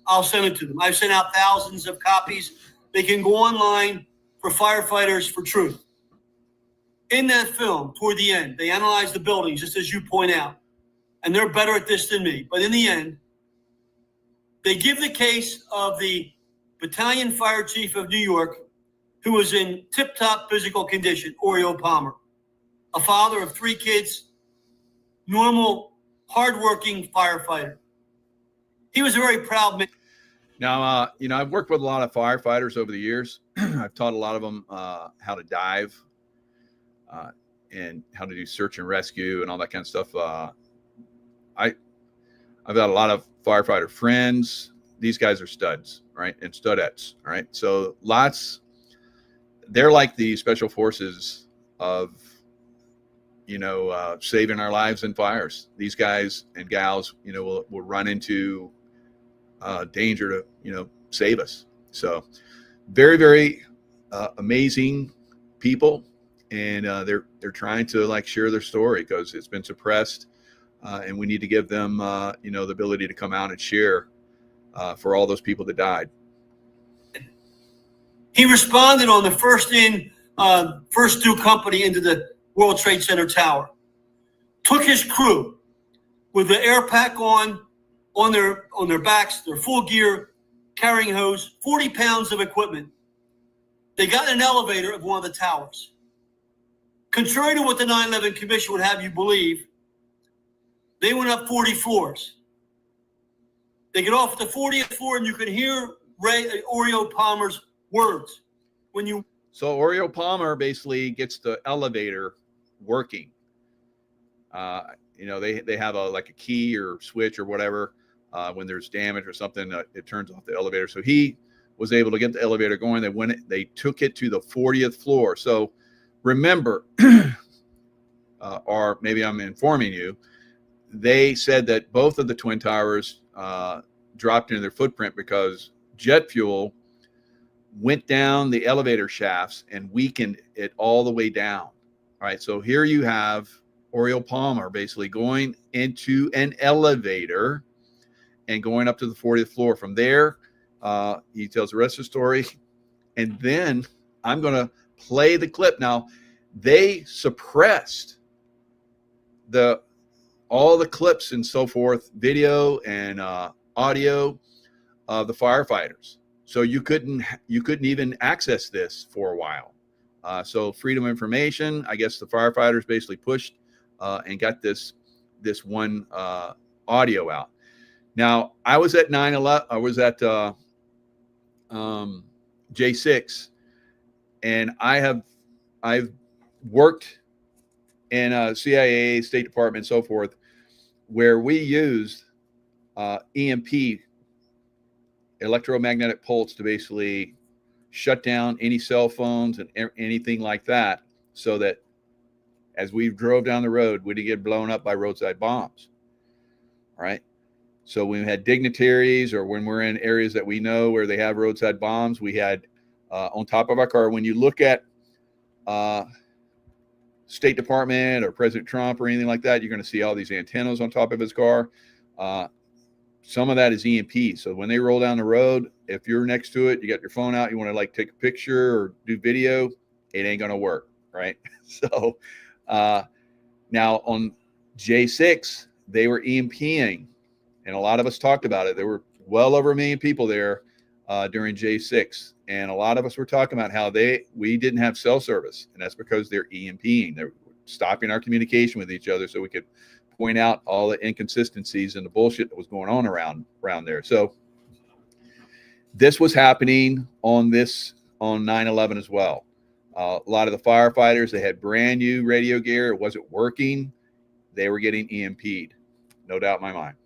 I'll send it to them. I've sent out thousands of copies. They can go online for Firefighters for Truth. In that film, toward the end, they analyze the buildings, just as you point out, and they're better at this than me. But in the end, they give the case of the battalion fire chief of New York, who was in tip-top physical condition, Oriole Palmer, a father of 3 kids, normal, hardworking firefighter. He was a very proud man. Now, I've worked with a lot of firefighters over the years. I've taught a lot of them how to dive and how to do search and rescue and all that kind of stuff. I've got a lot of firefighter friends. These guys are studs, right? And studettes, right? So they're like the special forces of, saving our lives in fires. These guys and gals, will run into danger to, save us. So very, very amazing people. And they're trying to share their story because it's been suppressed. And we need to give them, the ability to come out and share for all those people that died. He responded on the first due company into the World Trade Center tower. Took his crew with the air pack on their backs, their full gear, carrying hose, 40 pounds of equipment. They got in an elevator of one of the towers. Contrary to what the 9/11 Commission would have you believe, they went up 40 floors. They get off at the 40th floor, and you can hear Oriole Palmer's words. So Oriole Palmer basically gets the elevator working. They have a key or switch or whatever. When there's damage or something, it turns off the elevator. So he was able to get the elevator going. They took it to the 40th floor. So remember, or maybe I'm informing you, they said that both of the Twin Towers dropped into their footprint because jet fuel went down the elevator shafts and weakened it all the way down. All right. So here you have Oriole Palmer basically going into an elevator and going up to the 40th floor. From there, he tells the rest of the story. And then I'm going to play the clip. Now, they suppressed all the clips and so forth, video and audio of the firefighters. So you couldn't even access this for a while. So freedom of information, I guess the firefighters basically pushed and got this one audio out. Now, I was at 9/11. I was at J6, and I've worked in CIA, State Department, and so forth, where we used EMP, electromagnetic pulse, to basically shut down any cell phones and anything like that, so that as we drove down the road, we didn't get blown up by roadside bombs. All right. So when we had dignitaries or when we're in areas that we know where they have roadside bombs, we had on top of our car. When you look at State Department or President Trump or anything like that, you're going to see all these antennas on top of his car. Some of that is EMP. So when they roll down the road, if you're next to it, you got your phone out, you want to take a picture or do video, it ain't going to work. Right. So now on J6, they were EMPing, and a lot of us talked about it. There were well over 1 million people there during J6. And a lot of us were talking about how we didn't have cell service, and that's because they're EMPing. They're stopping our communication with each other so we could point out all the inconsistencies and the bullshit that was going on around there. So this was happening on 9/11 as well. A lot of the firefighters, they had brand new radio gear. It wasn't working. They were getting EMP'd. No doubt in my mind.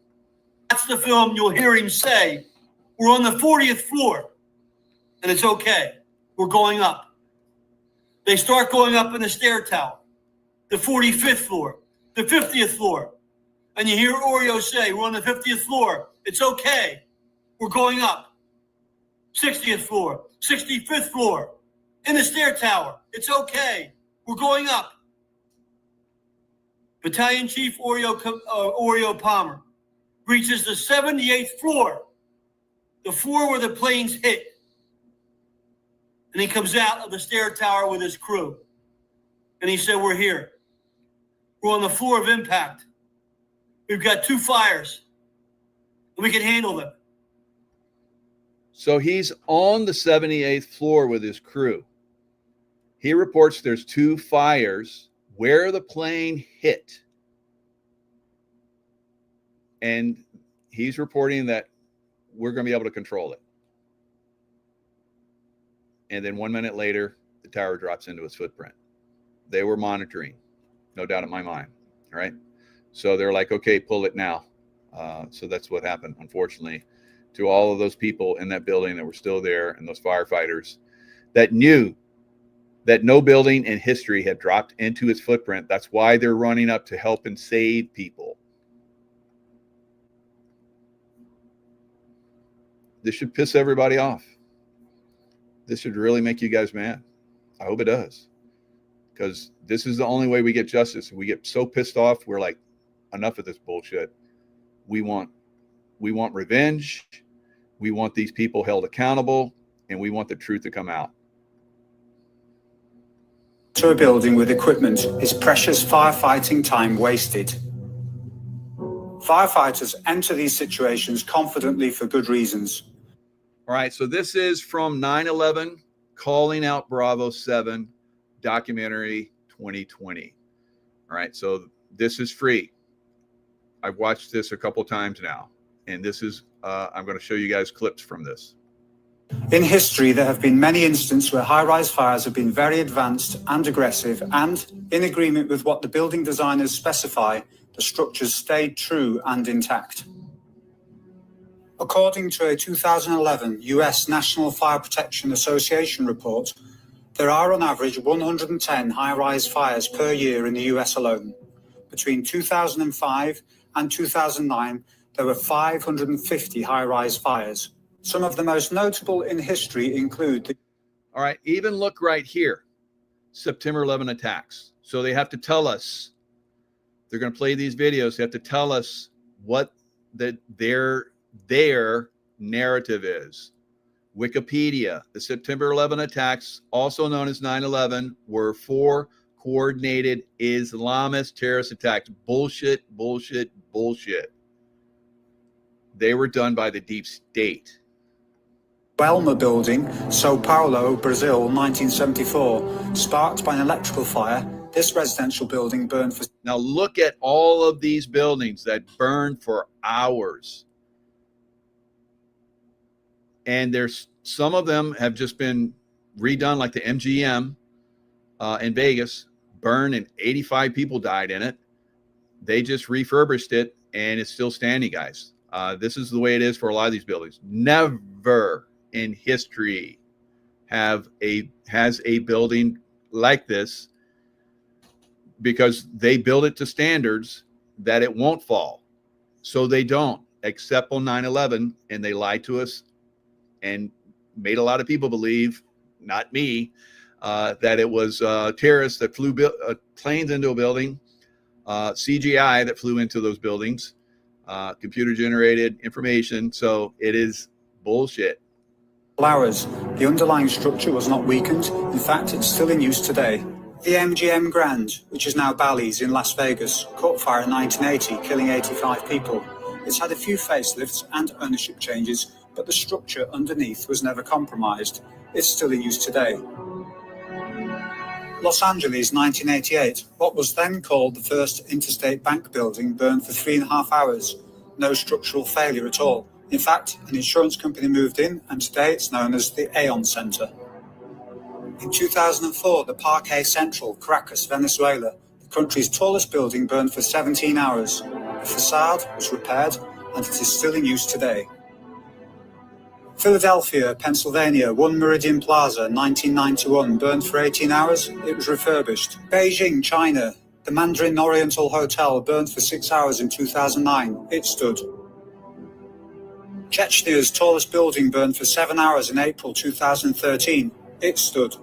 That's the film you'll hear him say, we're on the 40th floor, and it's okay. We're going up. They start going up in the stair tower, the 45th floor, the 50th floor. And you hear Oreo say, we're on the 50th floor. It's okay. We're going up. 60th floor, 65th floor, in the stair tower. It's okay. We're going up. Battalion Chief Oreo Palmer reaches the 78th floor, the floor where the planes hit. And he comes out of the stair tower with his crew. And he said, we're here. We're on the floor of impact. We've got 2 fires. And we can handle them. So he's on the 78th floor with his crew. He reports there's 2 fires where the plane hit. And he's reporting that we're going to be able to control it. And then 1 minute later, the tower drops into his footprint. They were monitoring, no doubt in my mind. All right. So they're like, okay, pull it now. So that's what happened, unfortunately, to all of those people in that building that were still there, and those firefighters that knew that no building in history had dropped into its footprint. That's why they're running up to help and save people. This should piss everybody off. This should really make you guys mad. I hope it does. Because this is the only way we get justice. We get so pissed off. We're like, enough of this bullshit. We want revenge. We want these people held accountable, and we want the truth to come out. To a building with equipment is precious firefighting time wasted. Firefighters enter these situations confidently for good reasons. All right, so this is from 9/11, Calling Out Bravo 7, documentary 2020. All right, so this is free. I've watched this a couple times now, and this is, I'm going to show you guys clips from this. In history, there have been many instances where high-rise fires have been very advanced and aggressive, and in agreement with what the building designers specify, the structures stayed true and intact. According to a 2011 US National Fire Protection Association report, there are on average 110 high-rise fires per year in the US alone. Between 2005 and 2009, there were 550 high-rise fires. Some of the most notable in history include all right, even look right here, September 11 attacks. So they have to tell us, they're going to play these videos, they have to tell us what their narrative is. Wikipedia, the September 11 attacks, also known as 9/11, were 4 coordinated Islamist terrorist attacks. Bullshit, bullshit, bullshit. They were done by the deep state. Elma building, Sao Paulo, Brazil, 1974. Sparked by an electrical fire, this residential building burned for... Now look at all of these buildings that burned for hours. And there's some of them have just been redone, like the MGM in Vegas, burned and 85 people died in it. They just refurbished it and it's still standing, guys. This is the way it is for a lot of these buildings. Never in history has a building like this, because they build it to standards that it won't fall. So they don't, except on 9/11, and they lied to us and made a lot of people believe, not me, that it was terrorists that flew planes into a building, CGI that flew into those buildings, computer generated information. So it is bullshit. Hours. The underlying structure was not weakened. In fact, it's still in use today. The MGM Grand, which is now Bally's in Las Vegas, caught fire in 1980, killing 85 people. It's had a few facelifts and ownership changes, but the structure underneath was never compromised. It's still in use today. Los Angeles, 1988. What was then called the first Interstate Bank building burned for 3.5 hours. No structural failure at all. In fact, an insurance company moved in, and today it's known as the Aon Center. In 2004, the Parque Central, Caracas, Venezuela, the country's tallest building, burned for 17 hours. The facade was repaired, and it is still in use today. Philadelphia, Pennsylvania, One Meridian Plaza, 1991, burned for 18 hours. It was refurbished. Beijing, China, the Mandarin Oriental Hotel, burned for 6 hours in 2009. It stood. Chechnya's tallest building burned for 7 hours in April 2013. It stood.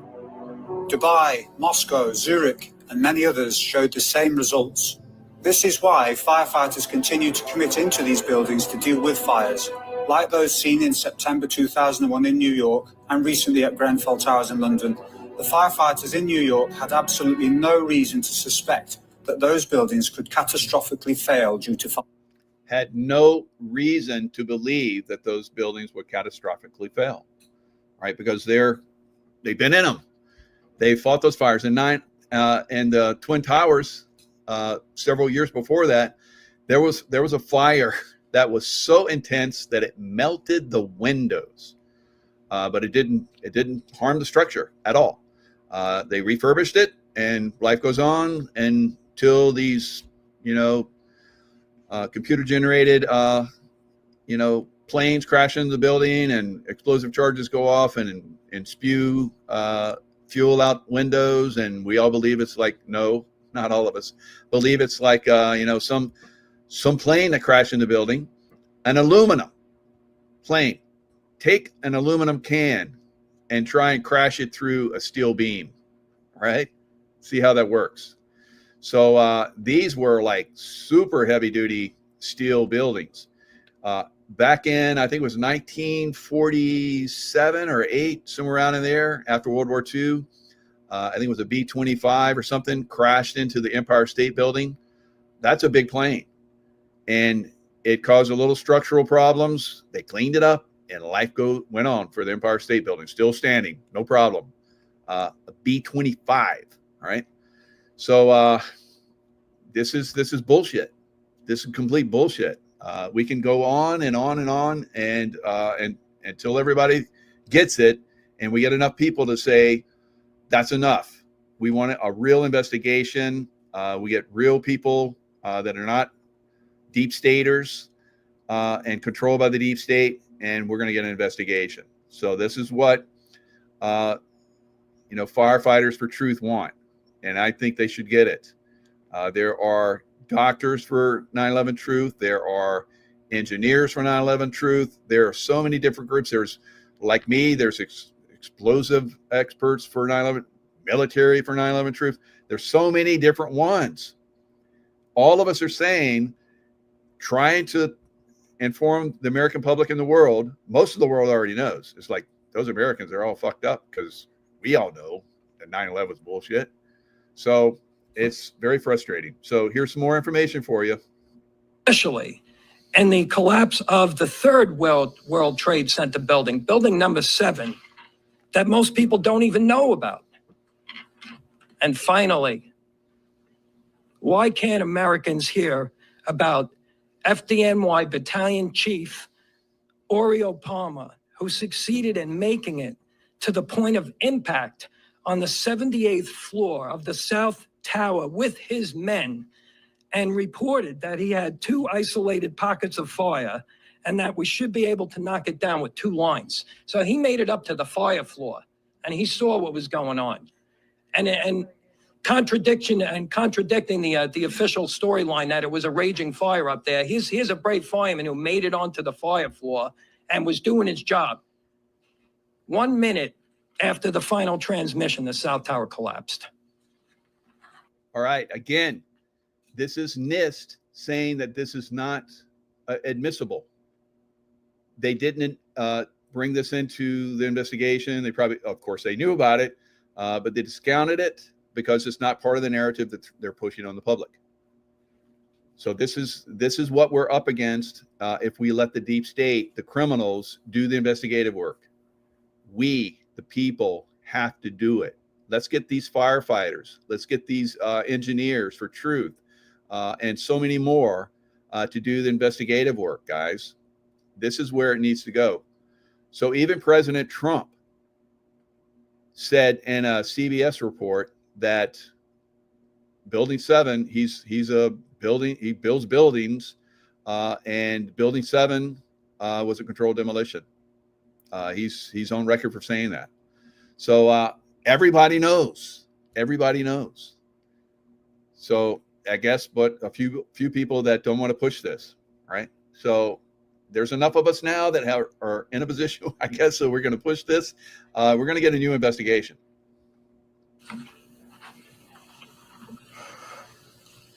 Dubai, Moscow, Zurich, and many others showed the same results. This is why firefighters continue to commit into these buildings to deal with fires, like those seen in September 2001 in New York and recently at Grenfell Towers in London. The firefighters in New York had absolutely no reason to suspect that those buildings could catastrophically fail due to fire. Had no reason to believe that those buildings would catastrophically fail, right? Because they've been in them. They fought those fires. And the Twin Towers, several years before that, there was a fire that was so intense that it melted the windows, but it didn't harm the structure at all. They refurbished it, and life goes on until these, computer generated, planes crash into the building and explosive charges go off and spew fuel out windows, and we all believe it's like, no, not all of us believe it's like some plane that crashed in the building. An aluminum plane. Take an aluminum can and try and crash it through a steel beam, right? See how that works. So these were like super heavy duty steel buildings. Back in, I think it was 1947 or 8, somewhere around in there, after World War II, I think it was a B-25 or something, crashed into the Empire State Building. That's a big plane. And it caused a little structural problems. They cleaned it up, and life went on for the Empire State Building, still standing, no problem. A B-25, all right? So this is bullshit. This is complete bullshit. We can go on and on and on, and until everybody gets it, and we get enough people to say that's enough. We want a real investigation. We get real people that are not deep staters and controlled by the deep state, and we're going to get an investigation. So this is what firefighters for truth want, and I think they should get it. There are doctors for 9/11 Truth. There are engineers for 9/11 Truth. There are so many different groups. There's, like me, there's explosive experts for 9/11, military for 9/11 Truth. There's so many different ones. All of us are saying, trying to inform the American public and the world. Most of the world already knows. It's like those Americans are all fucked up because we all know that 9/11 was bullshit. So it's very frustrating. So here's some more information for you. Especially in the collapse of the third World Trade Center building, building number 7, that most people don't even know about. And finally, why can't Americans hear about FDNY Battalion Chief Oreo Palmer, who succeeded in making it to the point of impact on the 78th floor of the South Tower with his men, and reported that he had 2 isolated pockets of fire and that we should be able to knock it down with 2 lines. So he made it up to the fire floor and he saw what was going on. And contradicting the official storyline that it was a raging fire up there. Here's a brave fireman who made it onto the fire floor and was doing his job. 1 minute after the final transmission, the South Tower collapsed. All right. Again, this is NIST saying that this is not admissible. They didn't bring this into the investigation. They probably, of course, they knew about it, but they discounted it because it's not part of the narrative that they're pushing on the public. So this is what we're up against if we let the deep state, the criminals, do the investigative work. We, the people, have to do it. Let's get these firefighters. Let's get these engineers for truth and so many more to do the investigative work, guys. This is where it needs to go. So even President Trump said in a CBS report that Building 7, he builds buildings, and Building 7 was a controlled demolition. He's on record for saying that. So everybody knows. Everybody knows. So I guess, but a few people that don't want to push this, right? So there's enough of us now that are in a position, I guess, so we're going to push this. We're going to get a new investigation.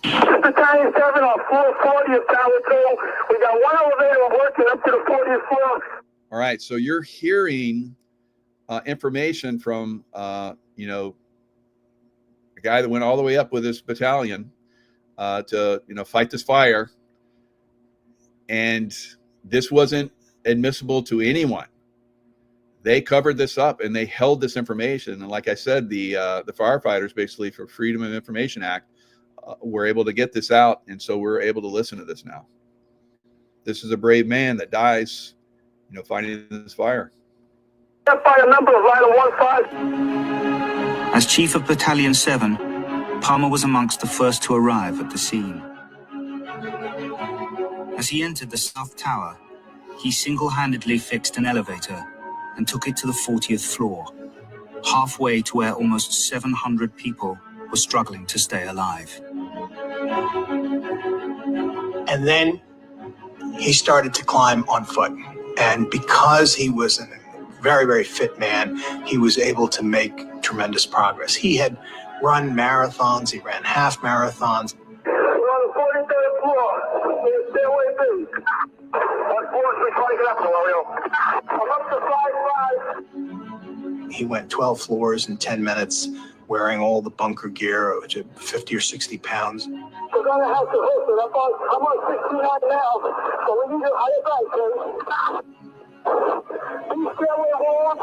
Battalion 7 on floor 40 of Tower 2. We got one elevator working up to the 40th floor. All right, so you're hearing information from, a guy that went all the way up with his battalion to, fight this fire. And this wasn't admissible to anyone. They covered this up and they held this information. And like I said, the firefighters, basically for Freedom of Information Act, were able to get this out. And so we're able to listen to this now. This is a brave man that dies, fighting this fire. Fire number of item 15. As Chief of Battalion 7, Palmer was amongst the first to arrive at the scene. As he entered the South Tower, he single-handedly fixed an elevator and took it to the 40th floor, halfway to where almost 700 people were struggling to stay alive. And then he started to climb on foot. And because he was a very, very fit man, he was able to make tremendous progress. He had run marathons, he ran half marathons. We're on the 43rd floor. We're stairway B. Unfortunately, trying to get up, Valerio. I'm up to 5'5". He went 12 floors in 10 minutes, wearing all the bunker gear, which is 50 or 60 pounds. We're going to have to host it. I'm on 69 now, so we need to hire back, These stairway walls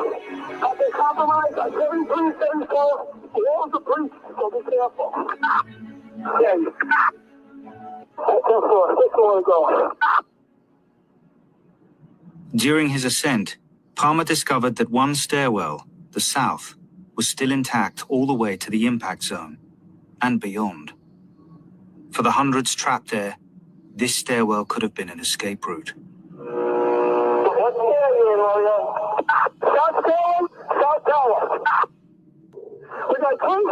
have been compromised on 73, 74. Walls are breached, so be careful. Yeah. That's 10 floor. 6 more to go. During his ascent, Palmer discovered that one stairwell, the south, was still intact all the way to the impact zone and beyond. For the hundreds trapped there, this stairwell could have been an escape route. What stair you in, Mario? South Tower, South Tower. We got two.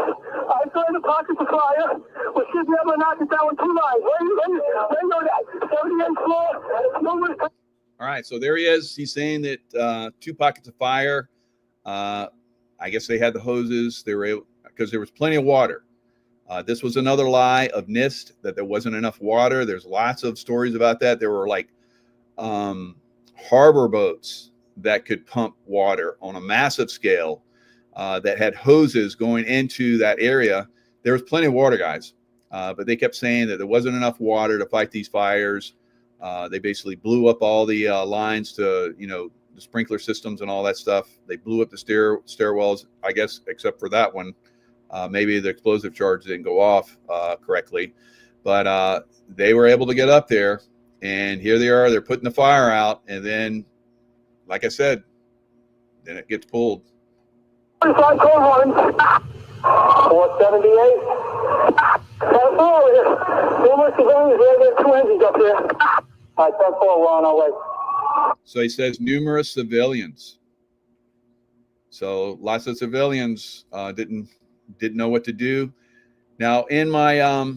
I saw in the pockets of fire. We should be able to knock it down with 2 lines. Where you know that? 78th floor. All right, so there he is. He's saying that 2 pockets of fire. I guess they had the hoses. They were able, because there was plenty of water. This was another lie of NIST, that there wasn't enough water. There's lots of stories about that. There were like harbor boats that could pump water on a massive scale that had hoses going into that area. There was plenty of water, guys. But they kept saying that there wasn't enough water to fight these fires. They basically blew up all the lines to, the sprinkler systems and all that stuff. They blew up the stairwells, I guess, except for that one. Maybe the explosive charge didn't go off correctly. But they were able to get up there. And here they are. They're putting the fire out. And then, like I said, then it gets pulled. 478. Numerous civilians, there's 2 engines up here. All right, 10-4, we're on our way. So he says numerous civilians. So lots of civilians didn't know what to do. Now in my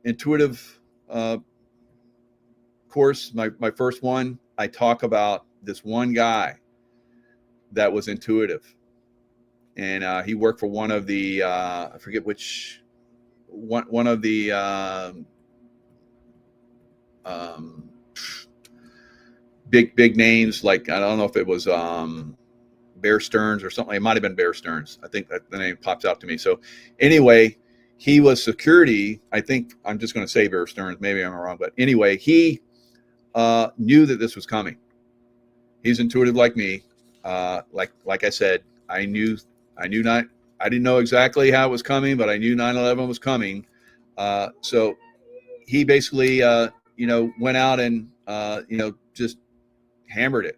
intuitive course, my first one, I talk about this one guy that was intuitive, and he worked for one of the I forget which one of the big names, like I don't know if it was Bear Stearns or something. It might have been Bear Stearns. I think that the name pops out to me. So anyway, he was security. I think I'm just going to say Bear Stearns. Maybe I'm wrong, but anyway, he knew that this was coming. He's intuitive like me. Like I said, I didn't know exactly how it was coming, but I knew 9/11 was coming. So he basically, went out and, just hammered it.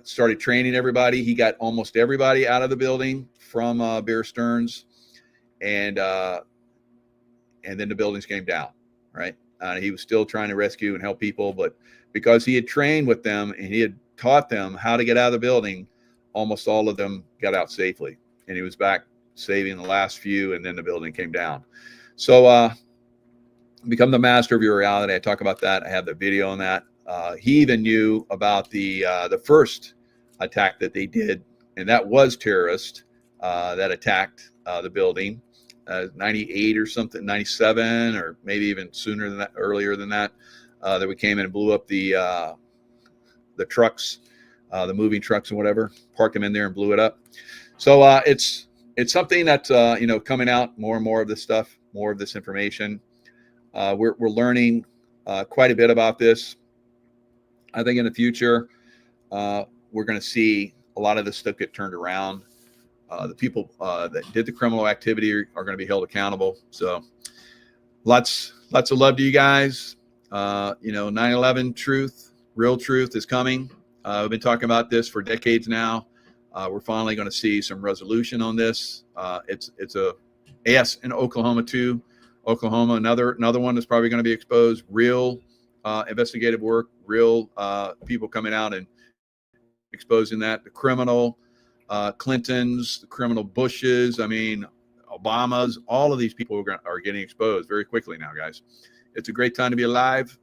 Started training everybody. He got almost everybody out of the building from Bear Stearns, and then the buildings came down. Right. He was still trying to rescue and help people, but because he had trained with them and he had taught them how to get out of the building, almost all of them got out safely. And he was back saving the last few, and then the building came down. So become the master of your reality. I talk about that. I have the video on that. He even knew about the first attack that they did, and that was terrorist that attacked the building, 98 or something, 97, or maybe even sooner than that, earlier than that, that we came in and blew up the trucks, the moving trucks and whatever, parked them in there and blew it up. So it's something that's coming out, more and more of this stuff, more of this information. We're learning quite a bit about this. I think in the future, we're going to see a lot of this stuff get turned around. The people that did the criminal activity are going to be held accountable. So lots of love to you guys. 9/11 truth, real truth is coming. We've been talking about this for decades now. We're finally going to see some resolution on this. It's a yes in Oklahoma too. Oklahoma, another one that's probably going to be exposed. Real investigative work, real people coming out and exposing that. The criminal Clintons, the criminal Bushes, Obamas, all of these people are getting exposed very quickly now, guys. It's a great time to be alive.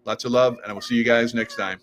Lots of love, and I will see you guys next time.